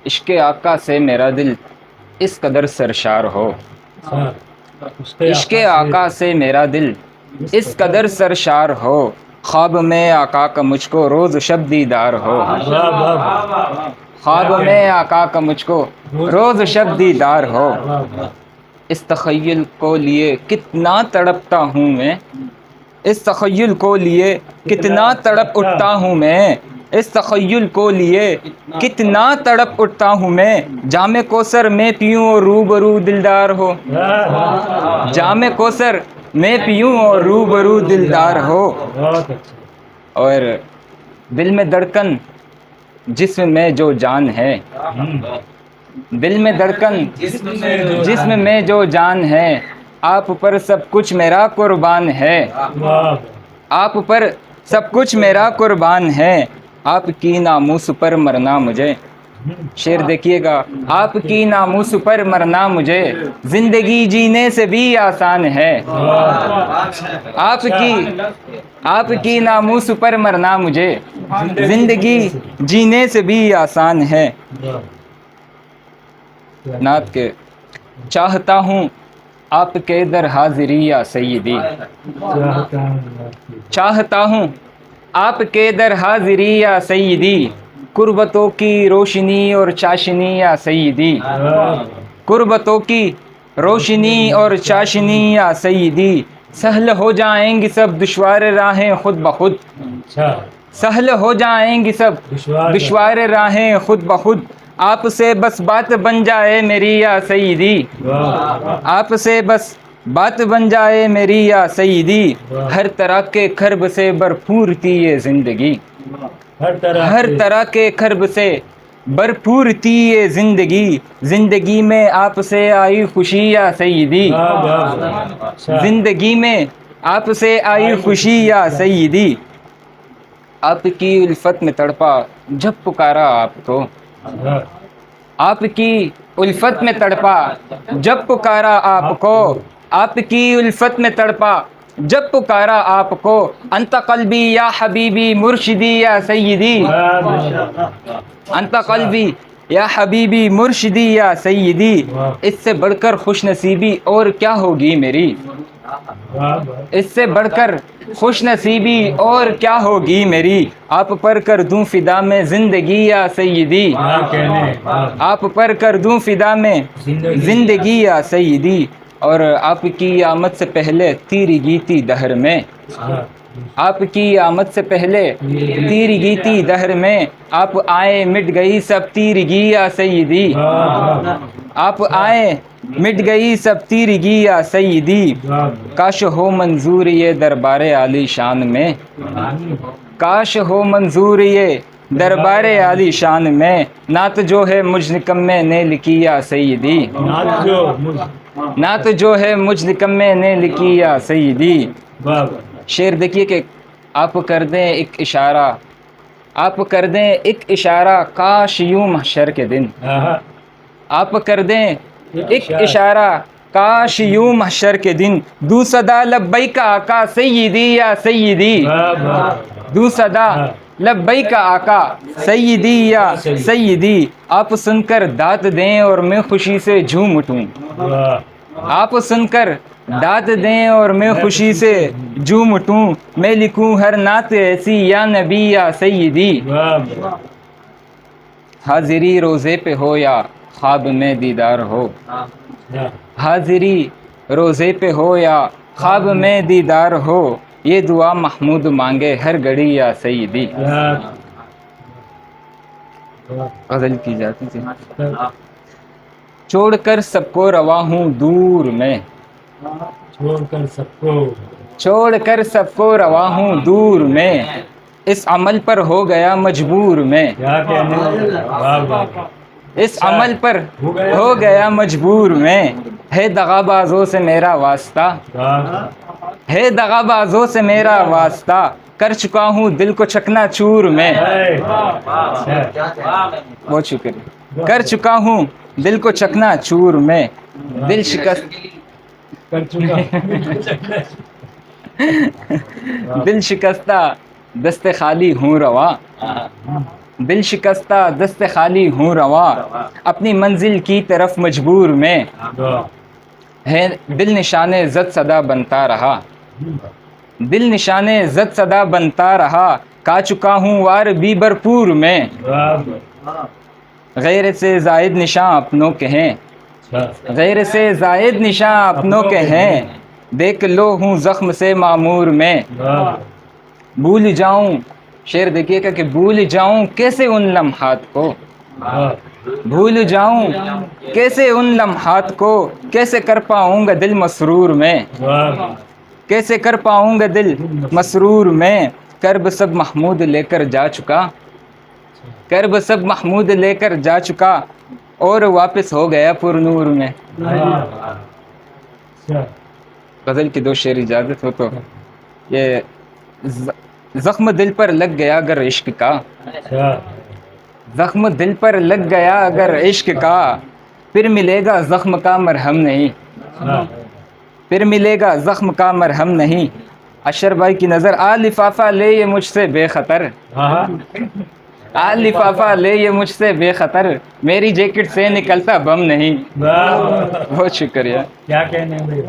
عشق آقا سے میرا دل اس قدر سرشار ہو، عشق آقا سے میرا دل اس قدر سرشار ہو، خواب میں آقا کا مجھ کو روز و شب دیدار ہو، خواب میں آقا کا مجھ کو روز و شب دیدار ہو، اس تخیل کو لیے کتنا تڑپتا ہوں میں، اس تخیل کو لیے کتنا تڑپ اٹھتا ہوں میں، اس تخیل کو لیے کتنا تڑپ اٹھتا ہوں میں، جام کوثر میں پیوں اور روبرو دلدار ہو، جام کوثر میں پیوں اور روبرو دلدار ہو، اور دل میں دھڑکن جسم میں جو جان ہے، دل میں دھڑکن جسم میں جو جان ہے، آپ پر سب کچھ میرا قربان ہے، آپ پر سب کچھ میرا قربان ہے، آپ کی ناموس پر مرنا مجھے، شعر دیکھیے گا، آپ کی ناموس پر مرنا مجھے زندگی جینے سے بھی آسان ہے، آپ کی ناموس پر مرنا مجھے زندگی جینے سے بھی آسان ہے، نعت کے چاہتا ہوں آپ کے در حاضری یا سیدی، چاہتا ہوں آپ کے در حاضری یا سیدی، قربتوں کی روشنی اور چاشنی یا سیدی، قربتوں کی روشنی اور چاشنی یا سیدی، سہل ہو جائیں گی سب دشوار راہیں خود بخود، سہل ہو جائیں گی سب دشوار راہیں خود بخود، آپ سے بس بات بن جائے میری یا سیدی، آپ سے بس بات بن جائے میری یا سیدی، ہر طرح کے کرب سے بھرپور تھی یہ زندگی، ہر طرح کے کرب سے بھرپور تھی یہ زندگی، زندگی میں آپ سے آئی خوشی یا سیدی، زندگی میں آپ سے آئی خوشی یا سیدی، آپ کی الفت میں تڑپا جب پکارا آپ کو، آپ کی الفت میں تڑپا جب پکارا آپ کو، آپ کی الفت میں تڑپا جب پکارا آپ کو، انت قلبی یا حبیبی مرشدی یا سیدی، انت قلبی یا حبیبی مرشدی یا سیدی، اس سے بڑھ کر خوش نصیبی اور کیا ہوگی میری، اس سے بڑھ کر خوش نصیبی اور کیا ہوگی میری، آپ پر کر دوں فدا میں زندگی یا سیدی، آپ پر کر دوں فدا میں زندگی یا سیدی، اور آپ کی آمد سے پہلے تیرگی تھی دہر میں، آپ کی آمد سے پہلے تیرگی تھی دہر میں، آپ آئے مٹ گئی سب تیرگی یا سیدی، آپ آئے مٹ گئی سب تیرگی یا سیدی، کاش ہو منظور یہ دربار عالی شان میں، کاش ہو منظور یہ دربار عالی شان میں، نعت جو ہے مجھ نکمے نے لکھی یا سیدی، نعت جو ہے مجھ نکمے نے لکھی یا سیدی، شعر دیکھیے کہ آپ کر دیں ایک اشارہ، آپ کر دیں ایک اشارہ کاش یوں محشر کے دن، آپ کر دیں ایک اشارہ کاش یوں محشر کے دن، دو صدا لبیک آقا سیدی یا سیدی، دو صدا لبیک آقا سیدی یا سیدی، آپ سن کر داد دیں اور میں خوشی سے جھوم اٹھوں، آپ سن کر داد دیں اور میں خوشی سے جھوم اٹھوں، میں لکھوں ہر نعت ایسی یا نبی یا سیدی، حاضری روزے پہ ہو یا خواب میں دیدار ہو، حاضری روزے پہ ہو یا خواب میں دیدار ہو، یہ دعا محمود مانگے ہر گھڑی یا سیدی، غزل کی جاتی تھی، چھوڑ کر سب کو روا ہوں دور میں، چھوڑ کر سب کو، چھوڑ کر سب کو روا ہوں دور میں، اس عمل پر ہو گیا مجبور میں، کیا کہنے، واہ واہ، اس عمل پر ہو گیا مجبور میں، ہے دغا بازوں سے میرا واسطہ، ہے دغا بازوں سے میرا واسطہ، کر چکا ہوں دل کو چکنا چور میں، بہت شکریہ، کر چکا ہوں دل کو چکنا چور میں، دل شکست کر چکا، دل شکستہ دست خالی ہوں رواں، دل شکستہ دست خالی ہوں رواں، اپنی منزل کی طرف مجبور میں، واہ ہے دل نشان زد صدا بنتا رہا، دل نشان زد صدا بنتا رہا، کا چکا ہوں وار بھی بھرپور میں، واہ غیر سے زائد نشاں اپنوں کے ہیں، اچھا غیر سے زائد نشاں اپنوں کے ہیں، دیکھ لو ہوں زخم سے معمور میں، واہ بھول جاؤں، شعر دیکھیے گا کہ بھول جاؤں کیسے ان لمحات کو، واہ بھول جاؤں کیسے ان لمحات کو، کیسے کر پاؤں گا دل مسرور میں، واہ کیسے کر پاؤں گا دل مسرور میں، کرب سب محمود لے کر جا چکا، کرب سب محمود لے کر جا چکا، اور واپس ہو گیا پر نور میں۔ اچھا غزل کی 2 شعر اجازت ہو تو یہ زخم دل پر لگ گیا اگر عشق کا، اچھا زخم دل پر لگ گیا اگر عشق کا، پھر ملے گا زخم کا مرہم نہیں، پھر ملے گا زخم کا مرہم نہیں۔ اشر بھائی کی نظر آ لفافہ لے یہ مجھ سے بے خطر، ہاں آ لفافہ لے یہ مجھ سے بے خطر، میری جیکٹ سے نکلتا بم نہیں۔ واہ بہت شکریہ۔ کیا کہنے ہیں بھائی